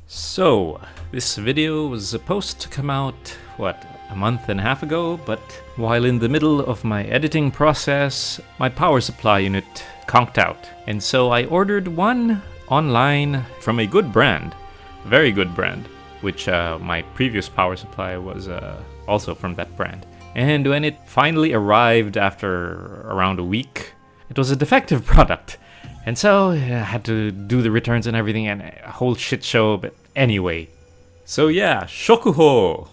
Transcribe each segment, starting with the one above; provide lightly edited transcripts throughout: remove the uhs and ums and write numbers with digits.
So, this video was supposed to come out, a month and a half ago, but while in the middle of my editing process, my power supply unit conked out. And so I ordered one online from a good brand, very good brand, which my previous power supply was also from that brand. And when it finally arrived after around a week, it was a defective product. And so I had to do the returns and everything, and a whole shit show, but anyway. So yeah, Shokuho!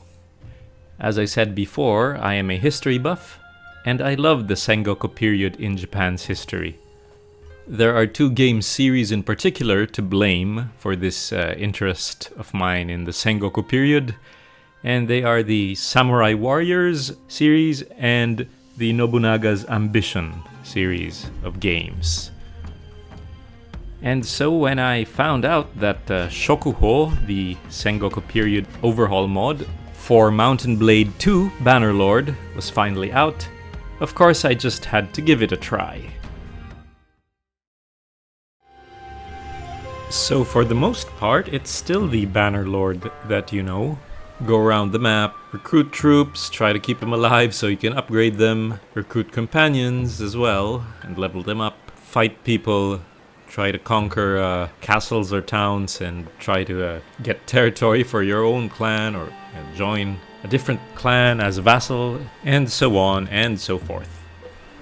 As I said before, I am a history buff, and I love the Sengoku period in Japan's history. There are two game series in particular to blame for this interest of mine in the Sengoku period, and they are the Samurai Warriors series and the Nobunaga's Ambition series of games. And so when I found out that Shokuho, the Sengoku period overhaul mod for Mountain Blade 2 Bannerlord, was finally out, of course I just had to give it a try. So for the most part, it's still the Bannerlord that you know. Go around the map, recruit troops, try to keep them alive so you can upgrade them, recruit companions as well and level them up, fight people, try to conquer castles or towns, and try to get territory for your own clan, or join a different clan as a vassal, and so on and so forth.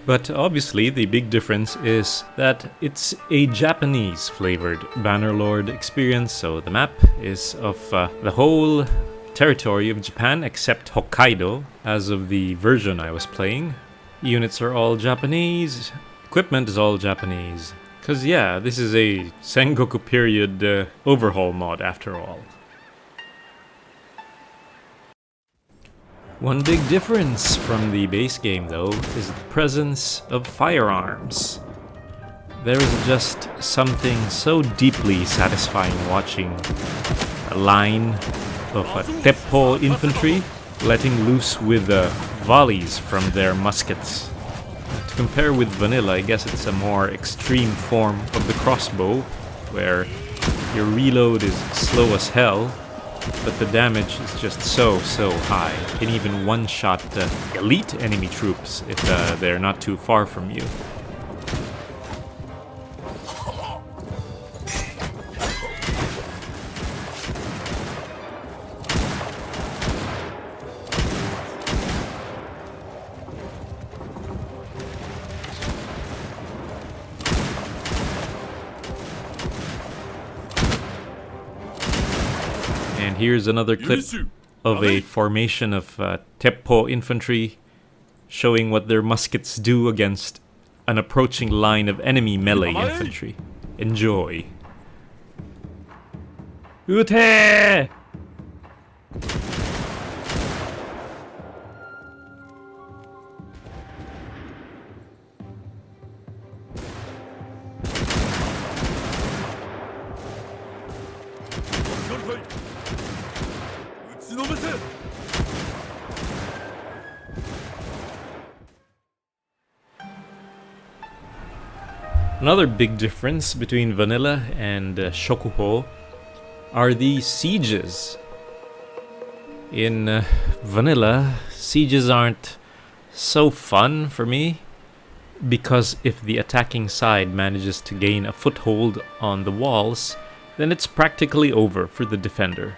But obviously the big difference is that it's a Japanese flavored Bannerlord experience, so the map is of the whole territory of Japan except Hokkaido as of the version I was playing. Units are all Japanese, equipment is all Japanese. Cause yeah, this is a Sengoku period overhaul mod after all. One big difference from the base game though is the presence of firearms. There is just something so deeply satisfying watching a line of Teppo infantry letting loose with volleys from their muskets. To compare with vanilla, I guess it's a more extreme form of the crossbow, where your reload is slow as hell, but the damage is just so high. You can even one-shot elite enemy troops if they're not too far from you. And here's another clip of a formation of Teppo infantry showing what their muskets do against an approaching line of enemy melee infantry. Enjoy. Ute! Another big difference between vanilla and Shokuho are the sieges. In vanilla, sieges aren't so fun for me, because if the attacking side manages to gain a foothold on the walls, then it's practically over for the defender.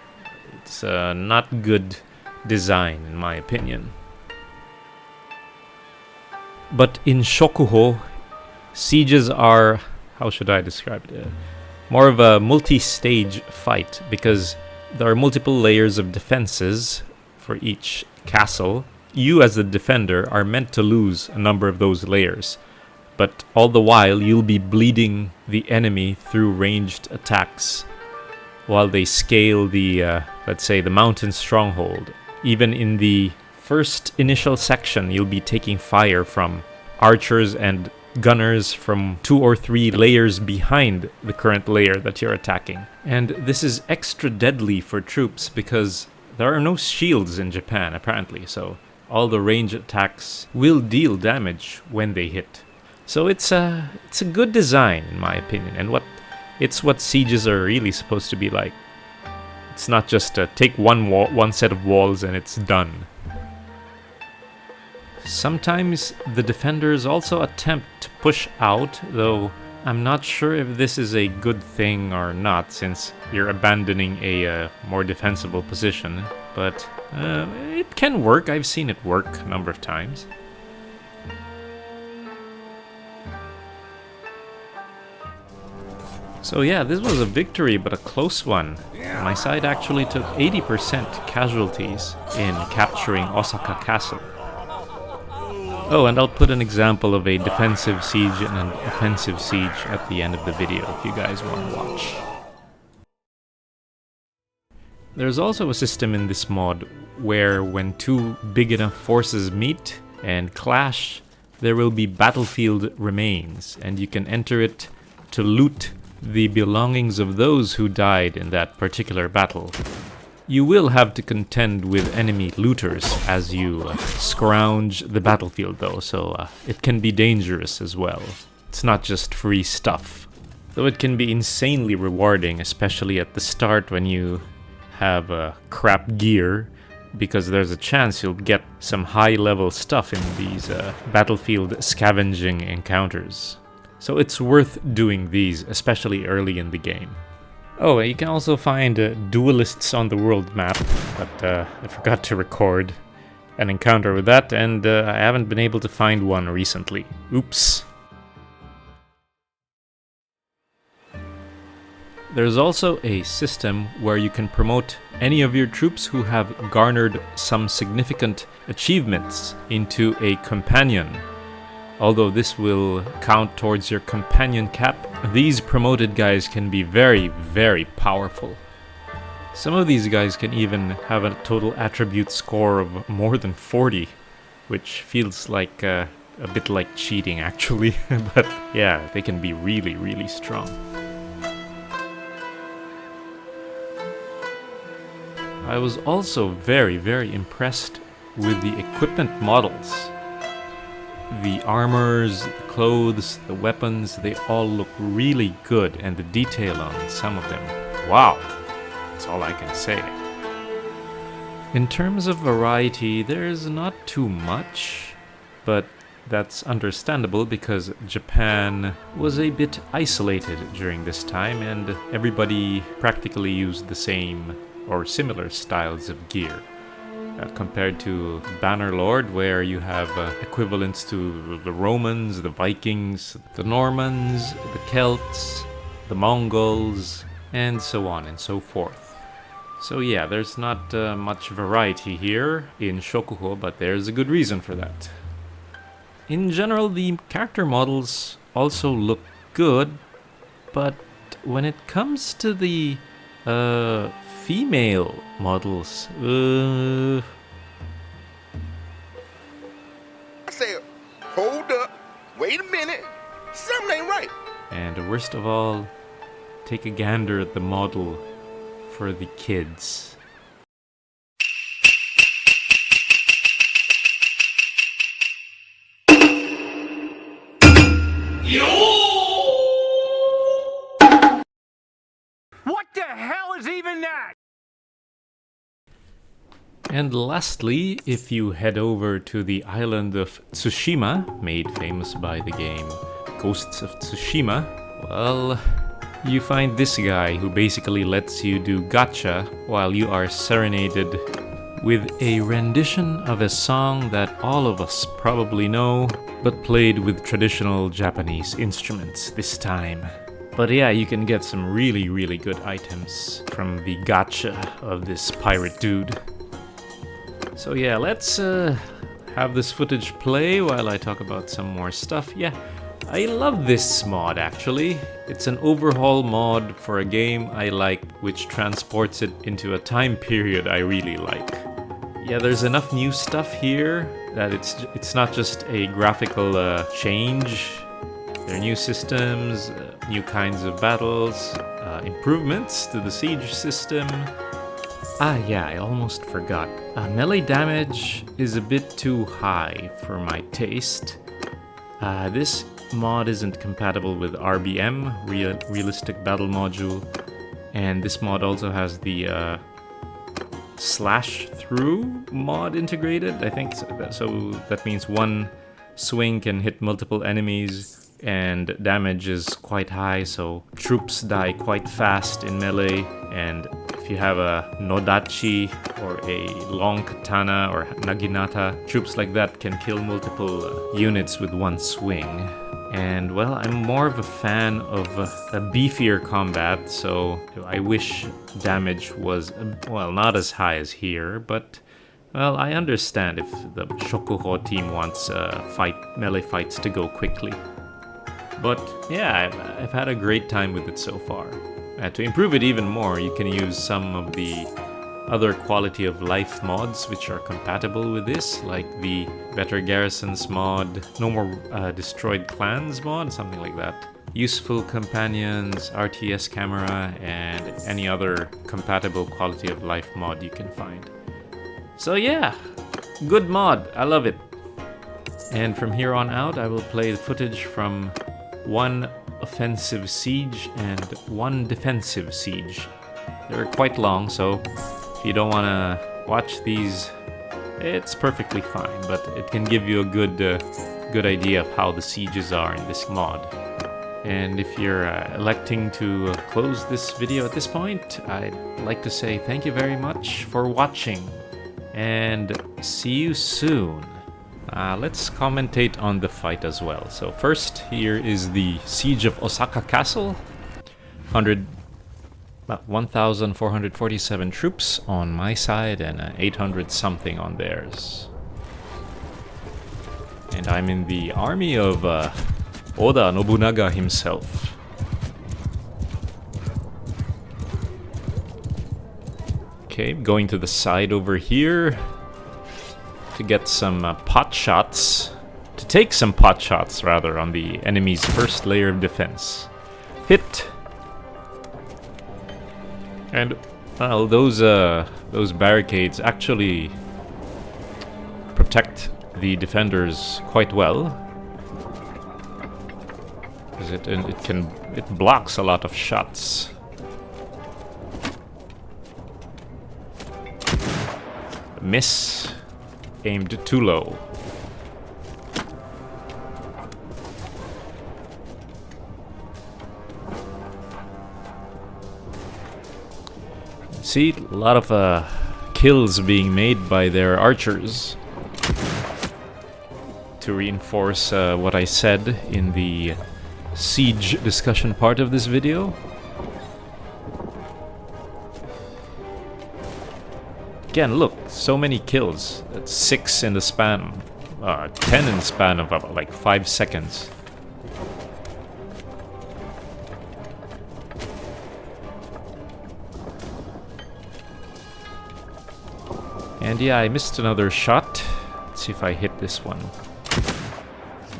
It's not good design in my opinion. But in Shokuho, sieges are, how should I describe it? More of a multi-stage fight, because there are multiple layers of defenses for each castle. You as the defender are meant to lose a number of those layers, but all the while you'll be bleeding the enemy through ranged attacks while they scale the, let's say, the mountain stronghold. Even in the first initial section, you'll be taking fire from archers and gunners from 2 or 3 layers behind the current layer that you're attacking. And this is extra deadly for troops because there are no shields in Japan apparently, so all the range attacks will deal damage when they hit. So it's a good design in my opinion, and it's what sieges are really supposed to be like. It's not just take one set of walls and it's done. Sometimes the defenders also attempt to push out, though I'm not sure if this is a good thing or not, since you're abandoning a more defensible position. But it can work. I've seen it work a number of times. So yeah, this was a victory, but a close one. My side actually took 80% casualties in capturing Osaka Castle. Oh, and I'll put an example of a defensive siege and an offensive siege at the end of the video if you guys want to watch. There's also a system in this mod where when two big enough forces meet and clash, there will be battlefield remains, and you can enter it to loot the belongings of those who died in that particular battle. You will have to contend with enemy looters as you scrounge the battlefield though, so it can be dangerous as well. It's not just free stuff. Though it can be insanely rewarding, especially at the start when you have crap gear, because there's a chance you'll get some high-level stuff in these battlefield scavenging encounters. So it's worth doing these, especially early in the game. Oh, you can also find duelists on the world map, but I forgot to record an encounter with that, and I haven't been able to find one recently. Oops. There's also a system where you can promote any of your troops who have garnered some significant achievements into a companion. Although this will count towards your companion cap, these promoted guys can be very, very powerful. Some of these guys can even have a total attribute score of more than 40, which feels like a bit like cheating actually, but yeah, they can be really, really strong. I was also very, very impressed with the equipment models. The armors, the clothes, the weapons, they all look really good, and the detail on some of them, wow, that's all I can say. In terms of variety, there's not too much, but that's understandable because Japan was a bit isolated during this time and everybody practically used the same or similar styles of gear. Compared to Bannerlord, where you have equivalents to the Romans, the Vikings, the Normans, the Celts, the Mongols, and so on and so forth. So yeah, there's not much variety here in Shokuho, but there's a good reason for that. In general, the character models also look good, but when it comes to the female models, I said, hold up, wait a minute, something ain't right. And worst of all, take a gander at the model for the kids. What the hell is even that? And lastly, if you head over to the island of Tsushima, made famous by the game Ghosts of Tsushima, well, you find this guy who basically lets you do gacha while you are serenaded with a rendition of a song that all of us probably know, but played with traditional Japanese instruments this time. But yeah, you can get some really, really good items from the gacha of this pirate dude. So yeah, let's have this footage play while I talk about some more stuff. Yeah, I love this mod actually. It's an overhaul mod for a game I like, which transports it into a time period I really like. Yeah, there's enough new stuff here that it's not just a graphical change. There are new systems, new kinds of battles, improvements to the siege system. Ah yeah, I almost forgot. Melee damage is a bit too high for my taste. This mod isn't compatible with RBM, Realistic Battle Module, And this mod also has the slash through mod integrated, I think. So that means one swing can hit multiple enemies and damage is quite high, so troops die quite fast in melee. And if you have a nodachi or a long katana or naginata, troops like that can kill multiple units with one swing. And well, I'm more of a fan of a beefier combat, so I wish damage was, well, not as high as here, but well, I understand if the Shokuho team wants melee fights to go quickly. But yeah, I've had a great time with it so far. To improve it even more, you can use some of the other quality of life mods which are compatible with this, like the Better Garrisons mod, No More Destroyed Clans mod, something like that. Useful Companions, RTS Camera, and any other compatible quality of life mod you can find. So yeah, good mod, I love it. And from here on out, I will play the footage from one offensive siege and one defensive siege. They're quite long, so if you don't want to watch these, it's perfectly fine, but it can give you a good idea of how the sieges are in this mod. And if you're electing to close this video at this point, I'd like to say thank you very much for watching, and see you soon. Let's commentate on the fight as well. So first, here is the Siege of Osaka Castle. About 1,447 troops on my side and 800 something on theirs. And I'm in the army of Oda Nobunaga himself. Okay, going to the side over here to get some pot shots, to take some pot shots rather, on the enemy's first layer of defense. Hit! And well, those barricades actually protect the defenders quite well, because it blocks a lot of shots. Miss. Aimed too low. See, a lot of kills being made by their archers to reinforce what I said in the siege discussion part of this video. Again, look, so many kills. That's 6 in the span, 10 in the span of about like 5 seconds. And yeah, I missed another shot. Let's see if I hit this one.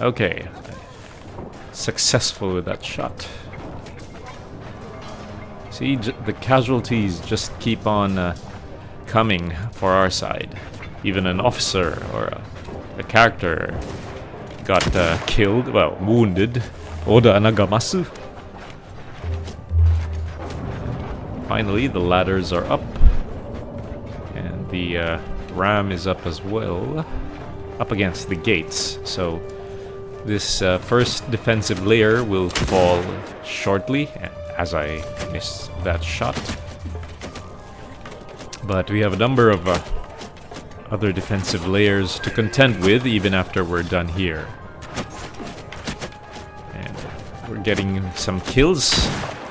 Okay, successful with that shot. See, the casualties just keep on coming for our side. Even an officer or a character got killed, well, wounded. Oda Anagamasu. Finally, the ladders are up. And the ram is up as well. Up against the gates. So this first defensive layer will fall shortly, as I missed that shot. But we have a number of other defensive layers to contend with even after we're done here. And we're getting some kills,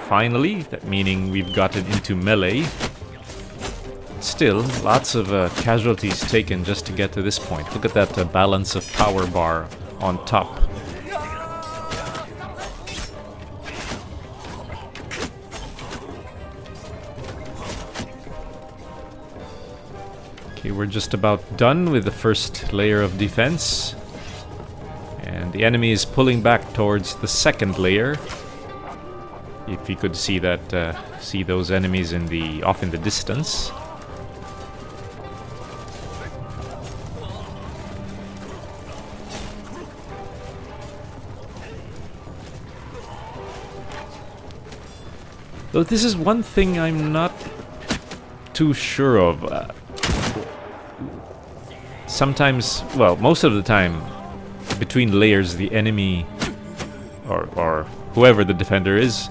finally, that meaning we've gotten into melee. Still, lots of casualties taken just to get to this point. Look at that balance of power bar on top. Okay, we're just about done with the first layer of defense. And the enemy is pulling back towards the second layer. If you could see that, see those enemies off in the distance. Though this is one thing I'm not too sure of. Sometimes, well, most of the time, between layers, the enemy, or whoever the defender is,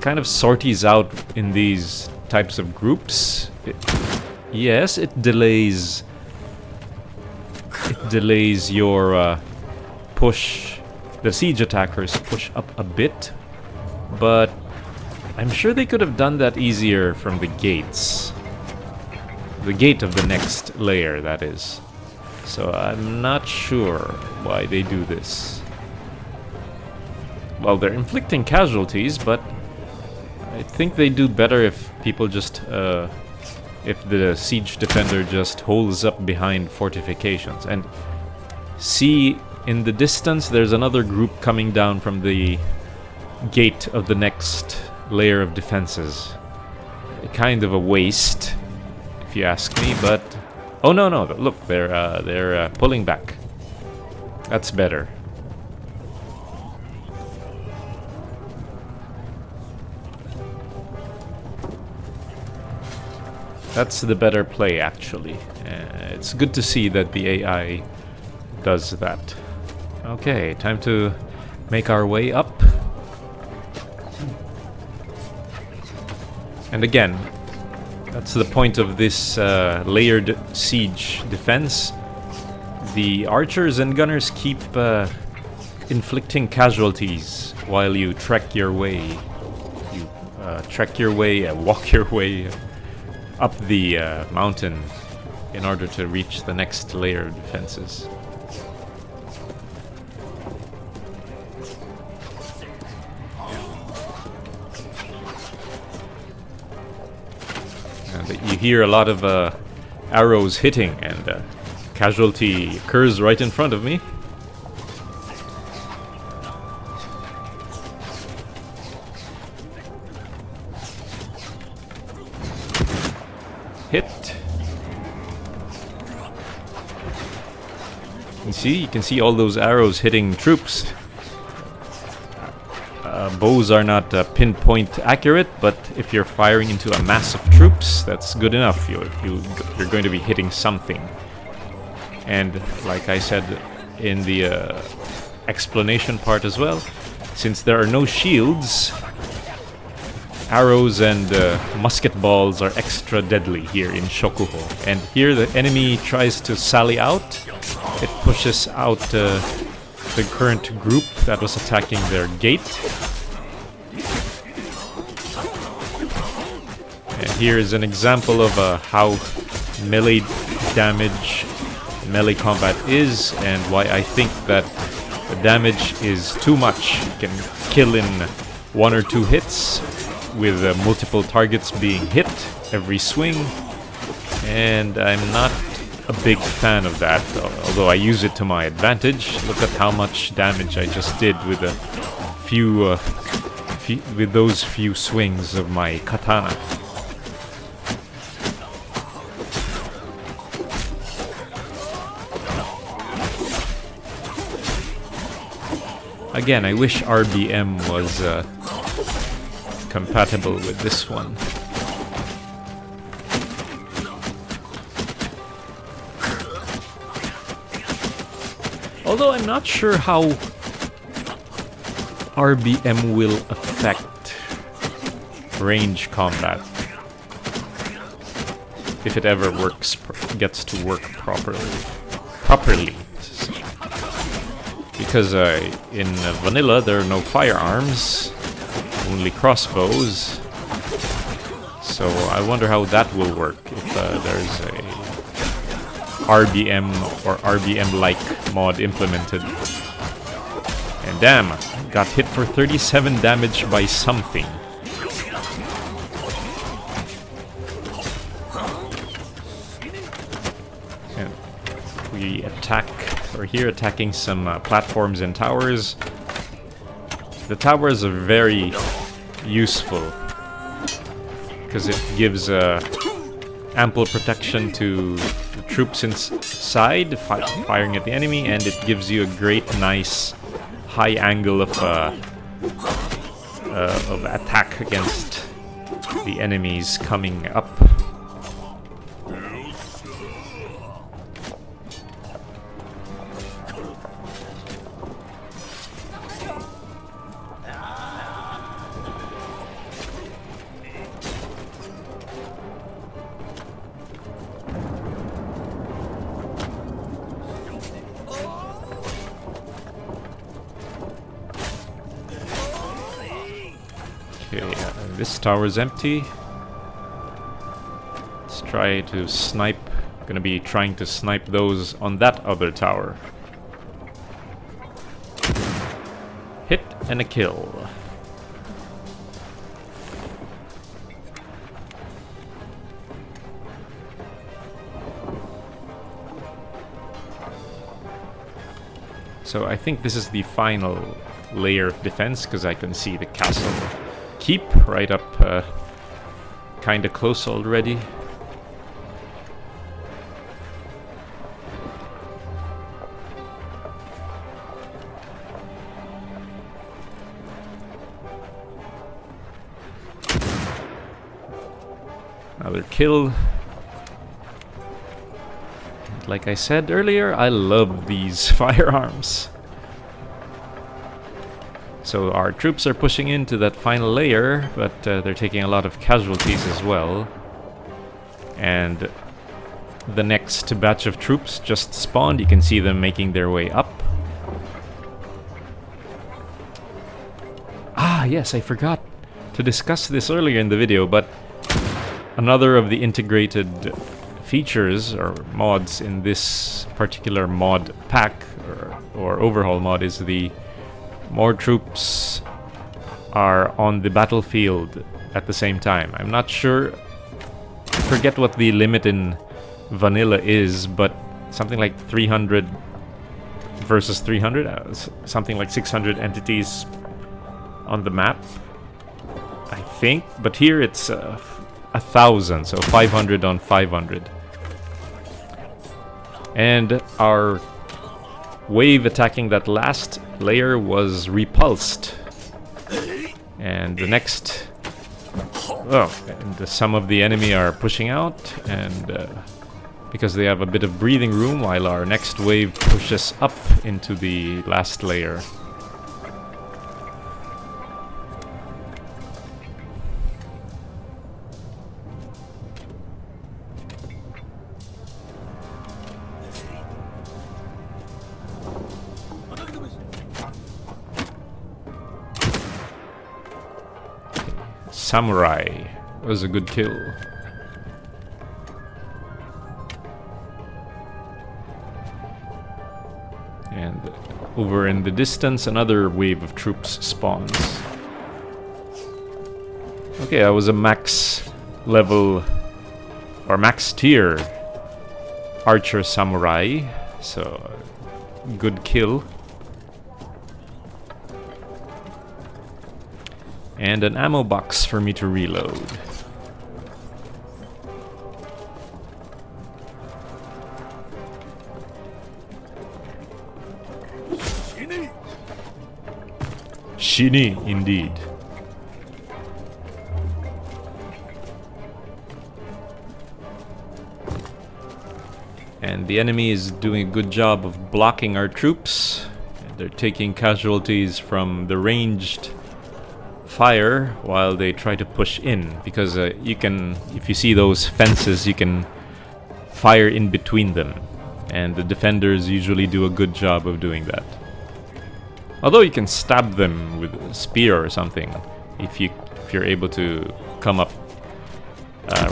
kind of sorties out in these types of groups. Yes, it delays your push, the siege attackers push up a bit, but I'm sure they could have done that easier from the gates. The gate of the next layer, that is. So I'm not sure why they do this. Well, they're inflicting casualties, but I think they do better if people just, if the siege defender just holds up behind fortifications. And see, in the distance, there's another group coming down from the gate of the next layer of defenses. Kind of a waste, if you ask me, but... Oh, no, look, they're pulling back. That's better. That's the better play, actually. It's good to see that the AI does that. Okay, time to make our way up. And again, that's the point of this layered siege defense. The archers and gunners keep inflicting casualties while you trek your way. You walk your way up the mountain in order to reach the next layer of defenses. You hear a lot of arrows hitting, and casualty occurs right in front of me. Hit. You can see all those arrows hitting troops. Bows are not pinpoint accurate, but if you're firing into a mass of troops, that's good enough. You're going to be hitting something. And like I said in the explanation part as well, since there are no shields, arrows and musket balls are extra deadly here in Shokuho. And here the enemy tries to sally out. It pushes out the current group that was attacking their gate. And here is an example of how melee damage, melee combat is, and why I think that the damage is too much. You can kill in 1 or 2 hits, with multiple targets being hit every swing, and I'm not a big fan of that, although I use it to my advantage. Look at how much damage I just did with a few, with those few swings of my katana. Again, I wish RBM was compatible with this one. Although I'm not sure how RBM will affect range combat, if it ever gets to work properly. Because in vanilla there are no firearms, only crossbows. So I wonder how that will work if there's a RBM or RBM-like mod implemented. And damn, got hit for 37 damage by something. And we attack. We're here attacking some platforms and towers. The towers are very useful because it gives ample protection to the troops inside firing at the enemy, and it gives you a great, nice high angle of of attack against the enemies coming up. Okay, this tower is empty. Let's try to snipe. Gonna be trying to snipe those on that other tower. Hit and a kill. So I think this is the final layer of defense, because I can see the castle keep right up kinda close already. Another kill. Like I said earlier, I love these firearms. So our troops are pushing into that final layer, but they're taking a lot of casualties as well. And the next batch of troops just spawned. You can see them making their way up. Ah, yes, I forgot to discuss this earlier in the video, but another of the integrated features or mods in this particular mod pack or overhaul mod is the more troops are on the battlefield at the same time. I'm not sure, I forget what the limit in vanilla is, but something like 300 versus 300, something like 600 entities on the map, I think. But here it's 1,000, so 500 on 500. And our wave attacking that last layer was repulsed. And the next... oh, and some of the enemy are pushing out, and because they have a bit of breathing room while our next wave pushes up into the last layer. Samurai was a good kill. And over in the distance, another wave of troops spawns. Okay, I was a max level or max tier archer samurai, so good kill. And an ammo box for me to reload. Shini, indeed. And the enemy is doing a good job of blocking our troops. They're taking casualties from the ranged fire while they try to push in, because you can, if you see those fences, you can fire in between them, and the defenders usually do a good job of doing that. Although you can stab them with a spear or something if you're able to come up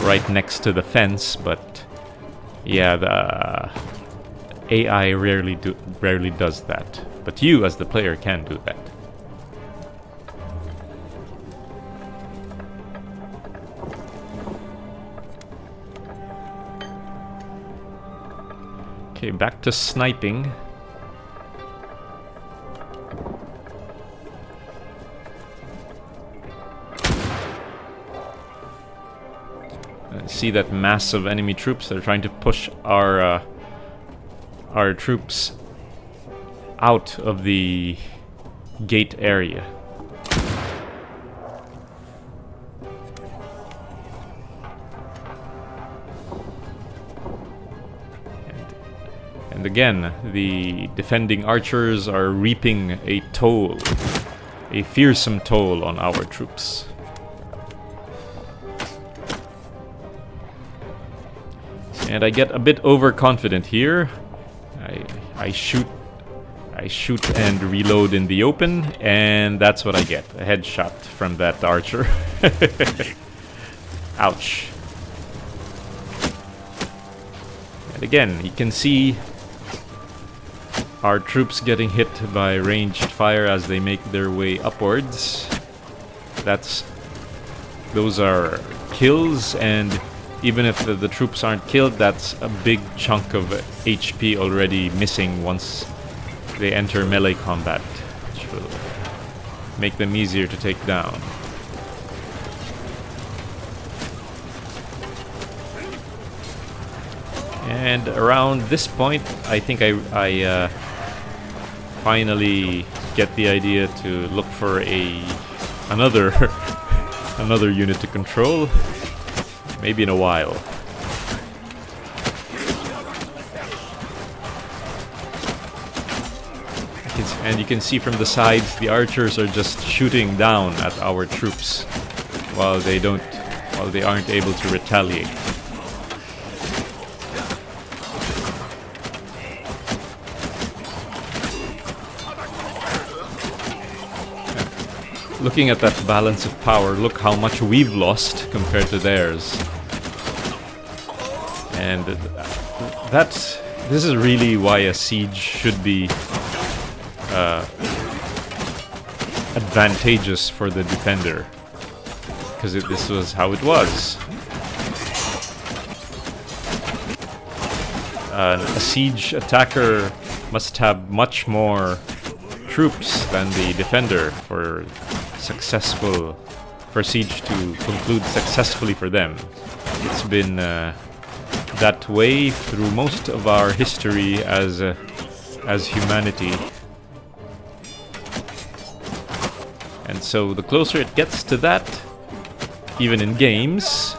right next to the fence, but yeah, the AI rarely does that. But you as the player can do that. Okay, back to sniping. See that mass of enemy troops? They're trying to push our troops out of the gate area. again, the defending archers are reaping a toll, a fearsome toll on our troops. And I get a bit overconfident here. I shoot and reload in the open, and that's what I get. A headshot from that archer. Ouch. And again, you can see our troops getting hit by ranged fire as they make their way upwards. Those are kills, and even if the troops aren't killed, that's a big chunk of HP already missing once they enter melee combat, which will make them easier to take down. And around this point, I think I finally get the idea to look for another another unit to control. Maybe in a while. And you can see from the sides, the archers are just shooting down at our troops while they aren't able to retaliate. Looking at that balance of power, look how much we've lost compared to theirs. And this is really why a siege should be advantageous for the defender. Because this was how it was. A siege attacker must have much more troops than the defender for siege to conclude successfully for them. It's been that way through most of our history as humanity. And so the closer it gets to that, even in games,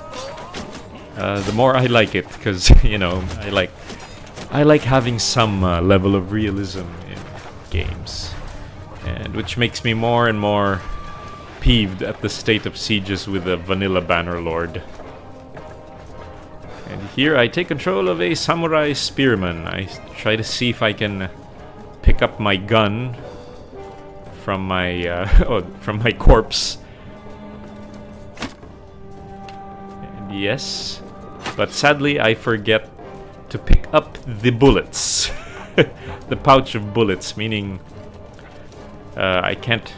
the more I like it, because I like having some level of realism in games, and which makes me more and more peeved at the state of sieges with the vanilla Bannerlord. And here I take control of a samurai spearman. I try to see if I can pick up my gun from my corpse. And yes, but sadly I forget to pick up the bullets. The pouch of bullets, meaning I can't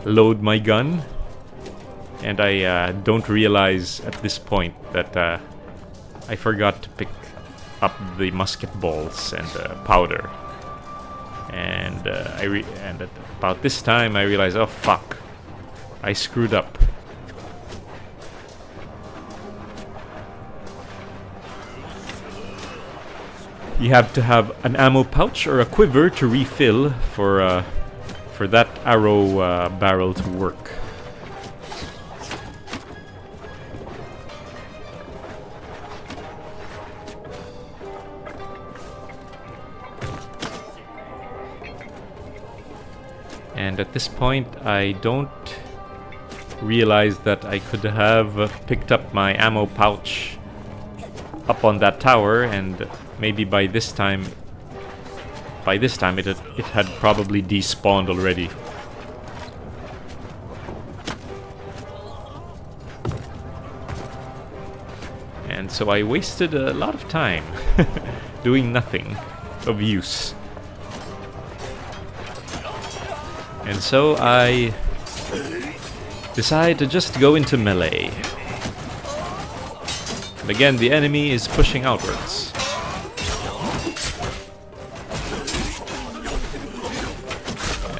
load my gun, and I don't realize at this point that I forgot to pick up the musket balls and powder. And at about this time I realize, oh fuck, I screwed up. You have to have an ammo pouch or a quiver to refill for that arrow barrel to work. And at this point I don't realize that I could have picked up my ammo pouch up on that tower, and maybe by this time it had probably despawned already. And so I wasted a lot of time doing nothing of use. And so I decide to just go into melee. And again, the enemy is pushing outwards.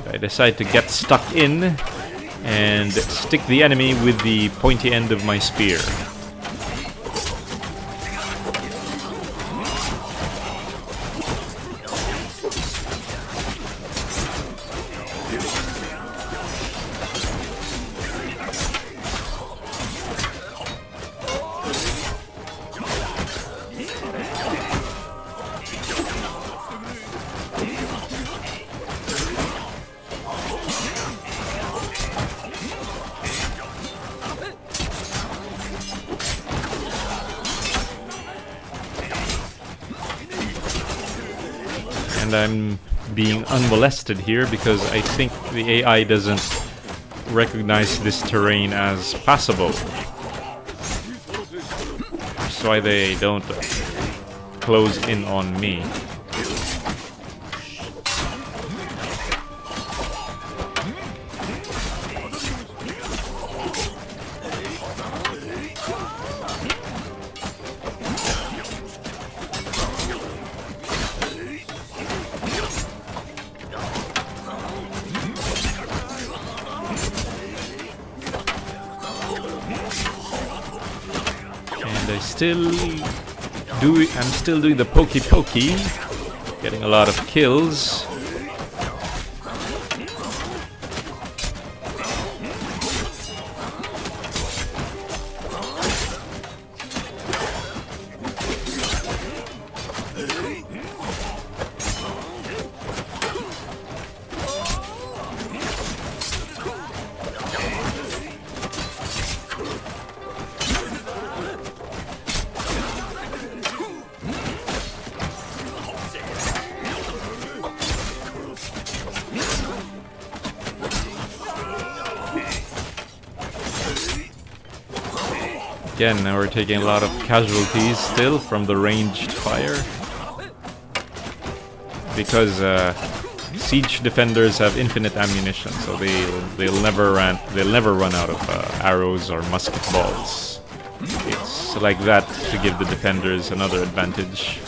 I decide to get stuck in and stick the enemy with the pointy end of my spear. and I'm being unmolested here because I think the AI doesn't recognize this terrain as passable. That's why they don't close in on me. I'm still doing the pokey, getting a lot of kills. Again, now we're taking a lot of casualties still from the ranged fire. Because siege defenders have infinite ammunition, so they'll never run out of arrows or musket balls. It's like that to give the defenders another advantage.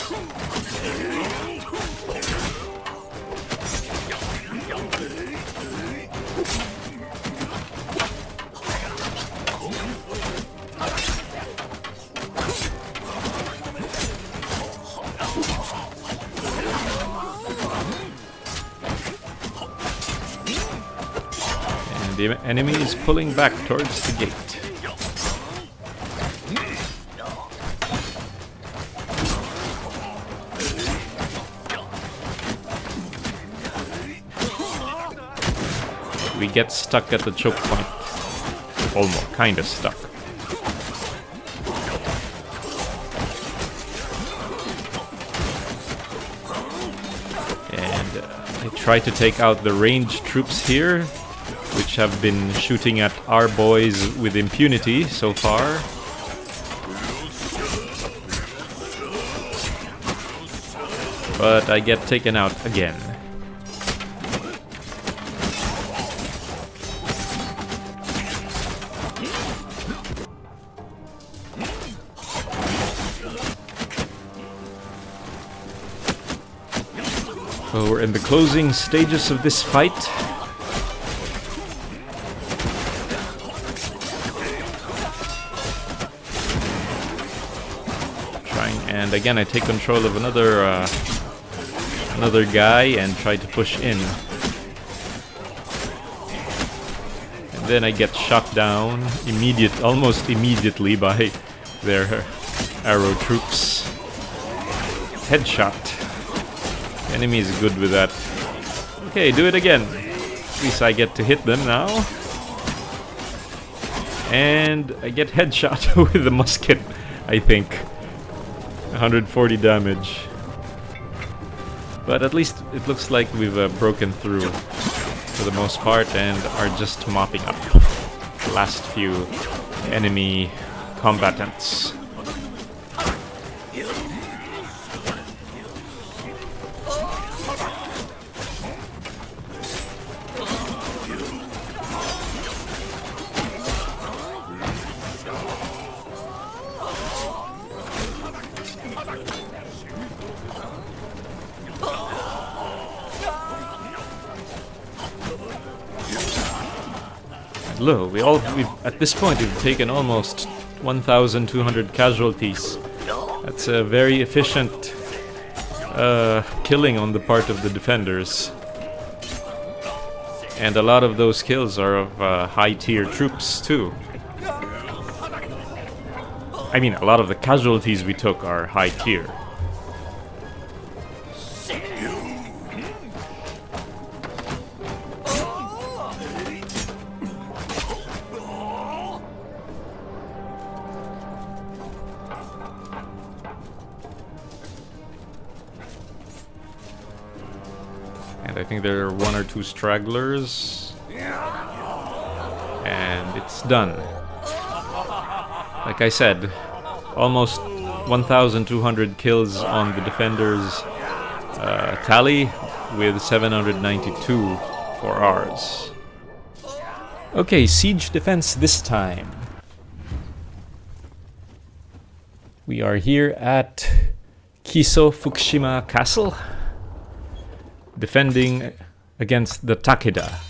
The enemy is pulling back towards the gate. We get stuck at the choke point. Almost, kind of stuck. And I try to take out the ranged troops here, which have been shooting at our boys with impunity so far. But I get taken out again. So we're in the closing stages of this fight. And again, I take control of another guy and try to push in. And then I get shot down almost immediately by their arrow troops. Headshot. The enemy is good with that. Okay, do it again. At least I get to hit them now. And I get headshot with the musket, I think. 140 damage. But at least it looks like we've broken through for the most part and are just mopping up the last few enemy combatants. Look, at this point we've taken almost 1,200 casualties. That's a very efficient killing on the part of the defenders. And a lot of those kills are of high-tier troops too. I mean, a lot of the casualties we took are high-tier. And I think there are 1 or 2 stragglers. And it's done. Like I said, almost 1,200 kills on the defenders' tally, with 792 for ours. Okay, siege defense this time. We are here at Kiso Fukushima Castle, defending against the Takeda.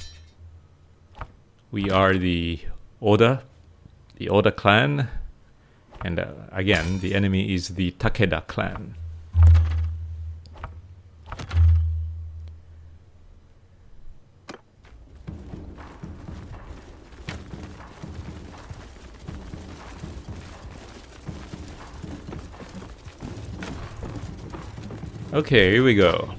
We are the Oda clan, and again, the enemy is the Takeda clan. Okay, here we go.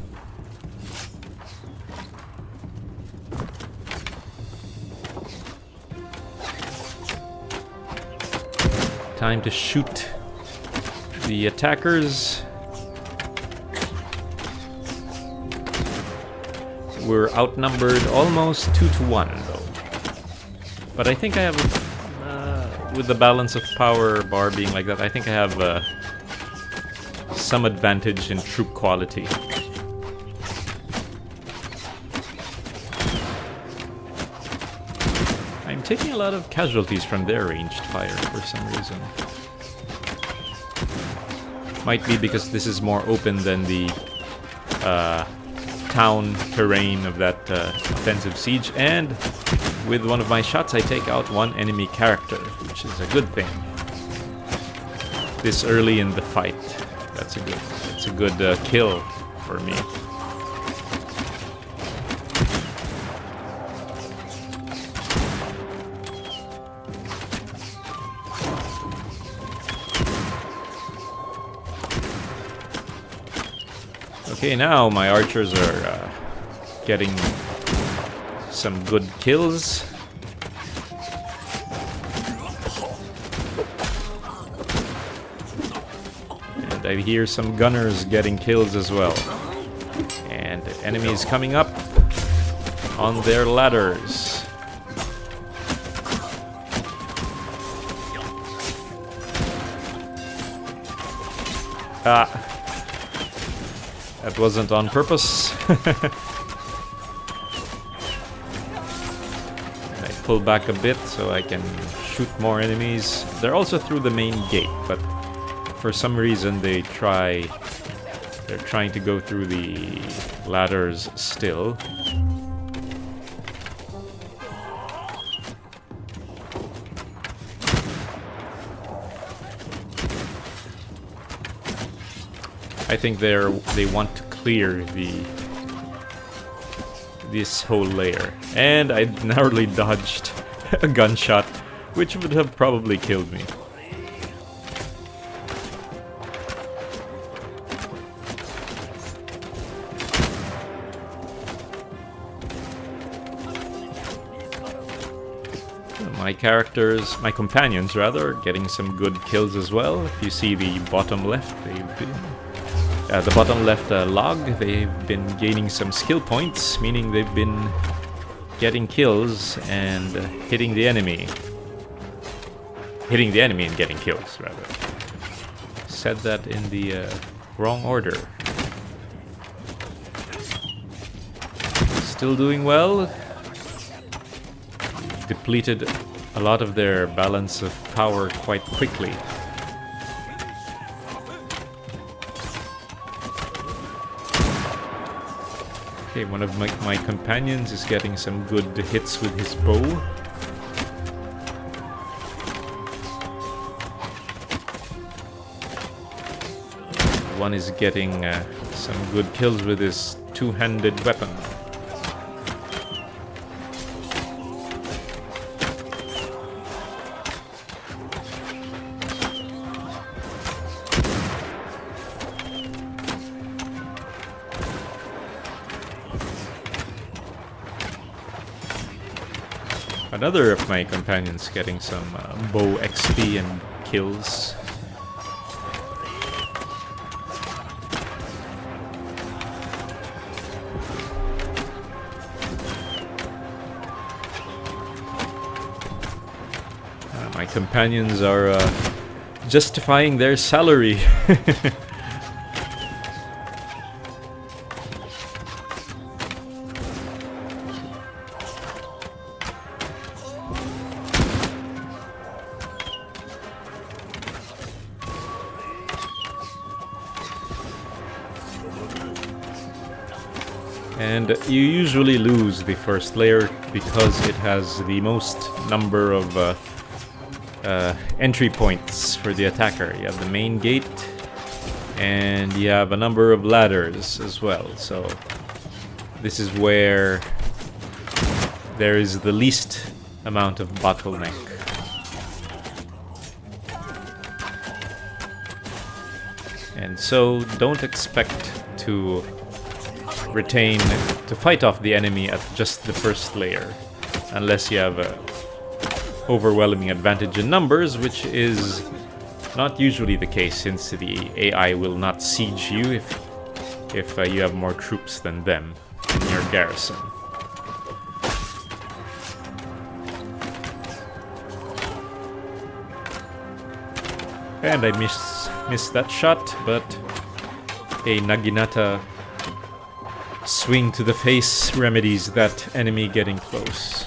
Time to shoot the attackers. We're outnumbered almost 2 to 1, though. But I think I have, with the balance of power bar being like that, I think I have some advantage in troop quality. I'm taking a lot of casualties from their ranged fire for some reason. Might be because this is more open than the town terrain of that offensive siege, and with one of my shots I take out 1 enemy character, which is a good thing. This early in the fight. That's a good kill for me. Okay, now my archers are getting some good kills. I hear some gunners getting kills as well. And enemies coming up on their ladders. Ah. That wasn't on purpose. I pull back a bit so I can shoot more enemies. They're also through the main gate, but for some reason they're trying to go through the ladders still. I think they want to clear this whole layer. And I narrowly dodged a gunshot, which would have probably killed me. My companions rather, getting some good kills as well. If you see the bottom left, log, they've been gaining some skill points, meaning they've been getting kills and hitting the enemy and getting kills, rather. Said that in the wrong order. Still doing well. Depleted a lot of their balance of power quite quickly. Okay, one of my companions is getting some good hits with his bow. One is getting some good kills with his two-handed weapon. Another of my companions getting some bow XP and kills. my companions are justifying their salary. And you usually lose the first layer because it has the most number of entry points for the attacker. You have the main gate, and you have a number of ladders as well. So this is where there is the least amount of bottleneck. And so don't expect to fight off the enemy at just the first layer, unless you have a overwhelming advantage in numbers, which is not usually the case, since the AI will not siege you if you have more troops than them in your garrison. And I missed that shot, but a Naginata swing to the face remedies that enemy getting close.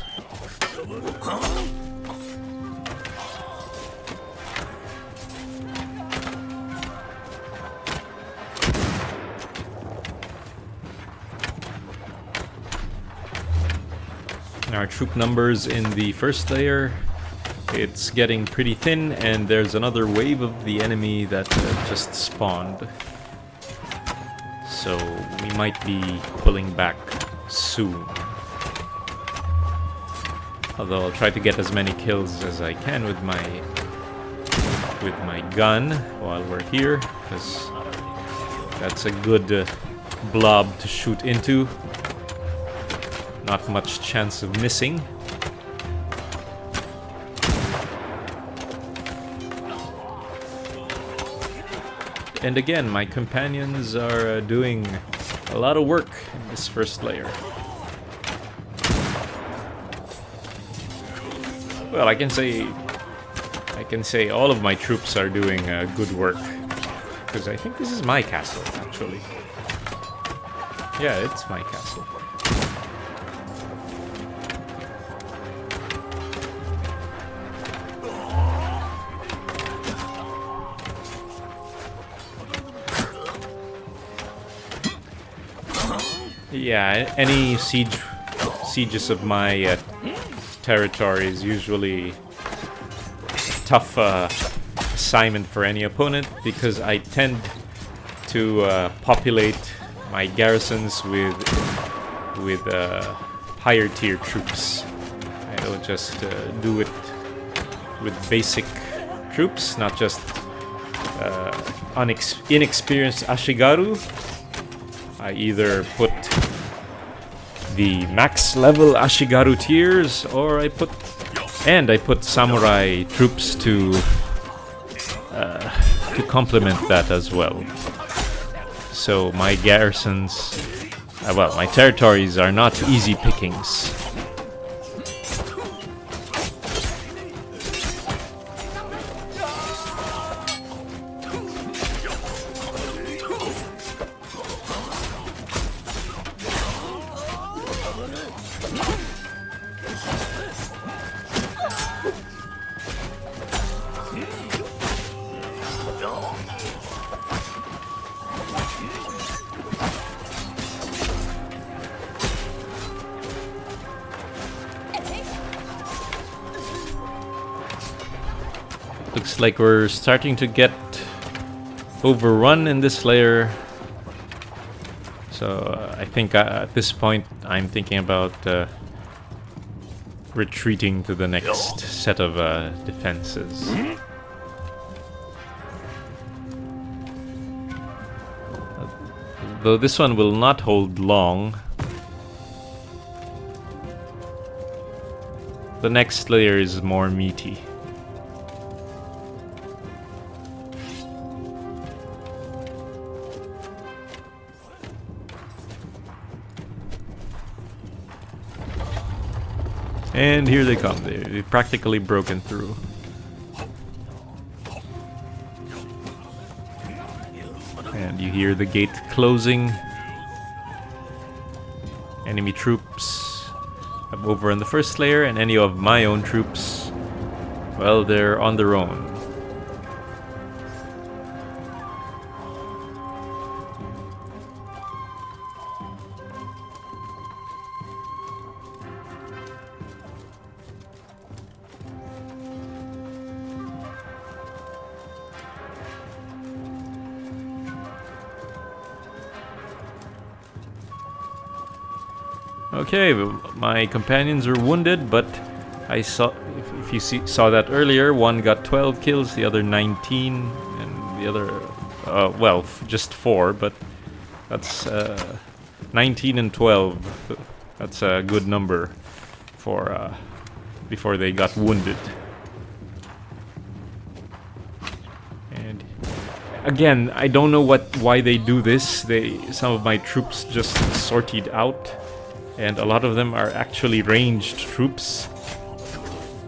Our troop numbers in the first layer, it's getting pretty thin, and there's another wave of the enemy that just spawned. So we might be pulling back soon. Although I'll try to get as many kills as I can with my gun while we're here, because that's a good blob to shoot into. Not much chance of missing. And again, my companions are doing a lot of work in this first layer. Well, I can say all of my troops are doing good work, because I think this is my castle, actually. Yeah, it's my castle. Yeah, any sieges of my territory is usually a tough assignment for any opponent, because I tend to populate my garrisons with higher tier troops. I don't just do it with basic troops, not just inexperienced Ashigaru. I either put the max level Ashigaru tiers, or I put samurai troops to complement that as well. So my garrisons, well, my territories are not easy pickings. Looks like we're starting to get overrun in this layer. So I think at this point I'm thinking about retreating to the next set of defenses. Though this one will not hold long. The next layer is more meaty. And here they come. They've practically broken through. And you hear the gate closing. Enemy troops up over on the first layer, and any of my own troops, well, they're on their own. Okay, my companions were wounded, but I saw, if you saw that earlier, one got 12 kills, the other 19, and the other, well, just 4, but that's 19 and 12. That's a good number for before they got wounded. And again, I don't know why they do this. Some of my troops just sortied out. And a lot of them are actually ranged troops,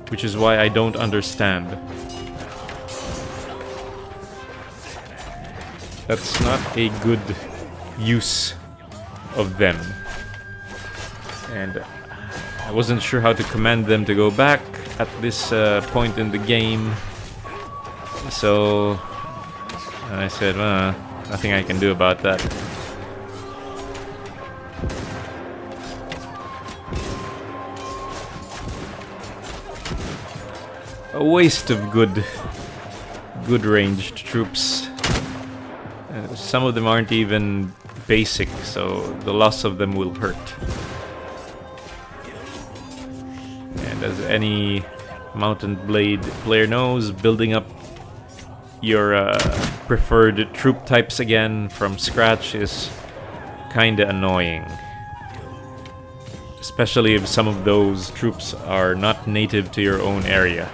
which is why I don't understand. That's not a good use of them. And I wasn't sure how to command them to go back at this point in the game. So I said, well, nothing I can do about that. A waste of good ranged troops. Some of them aren't even basic, so the loss of them will hurt. And as any Mountain Blade player knows, building up your preferred troop types again from scratch is kinda annoying. Especially if some of those troops are not native to your own area.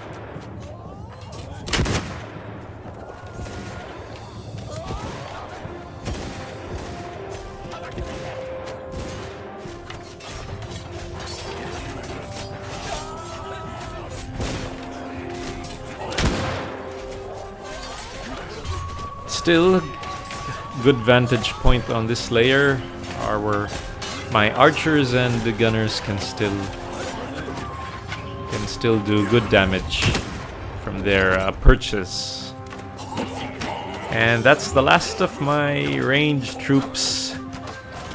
Still, good vantage point on this layer are where my archers and the gunners can still do good damage from their perches. And that's the last of my ranged troops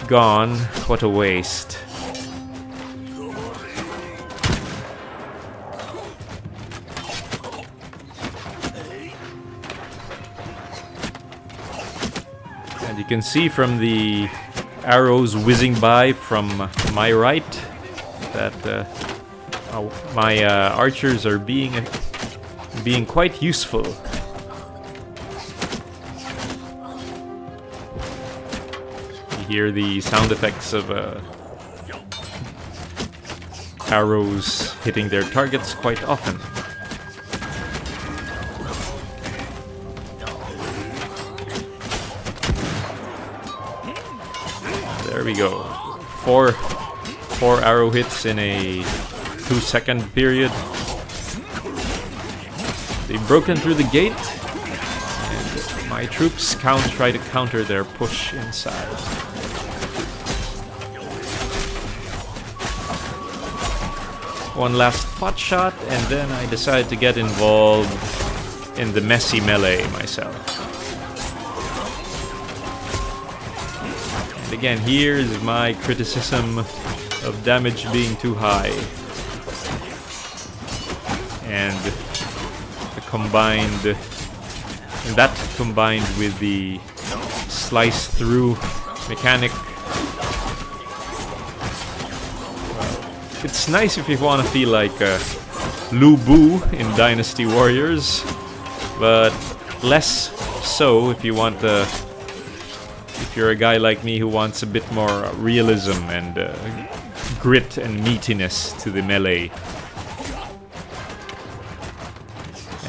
gone. What a waste. And you can see from the arrows whizzing by from my right that my archers are being quite useful. You hear the sound effects of arrows hitting their targets quite often. There we go. Four arrow hits in a 2-second period. They've broken through the gate, and my troops try to counter their push inside. One last pot shot, and then I decided to get involved in the messy melee myself. Again, here's my criticism of damage being too high. And that combined with the slice through mechanic. It's nice if you want to feel like Lu Bu in Dynasty Warriors, but less so if you want to. If you're a guy like me who wants a bit more realism and grit and meatiness to the melee.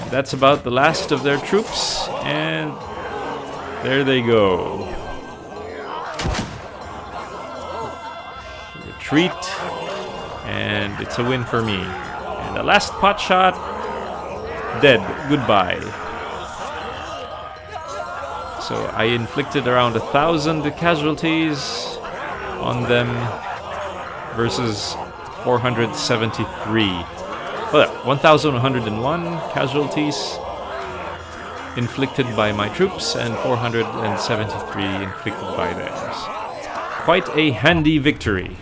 And that's about the last of their troops, and there they go. Retreat, and it's a win for me. And the last pot shot, dead. Goodbye. So I inflicted around 1,000 casualties on them versus 473. Well, 1,101 casualties inflicted by my troops and 473 inflicted by theirs. Quite a handy victory.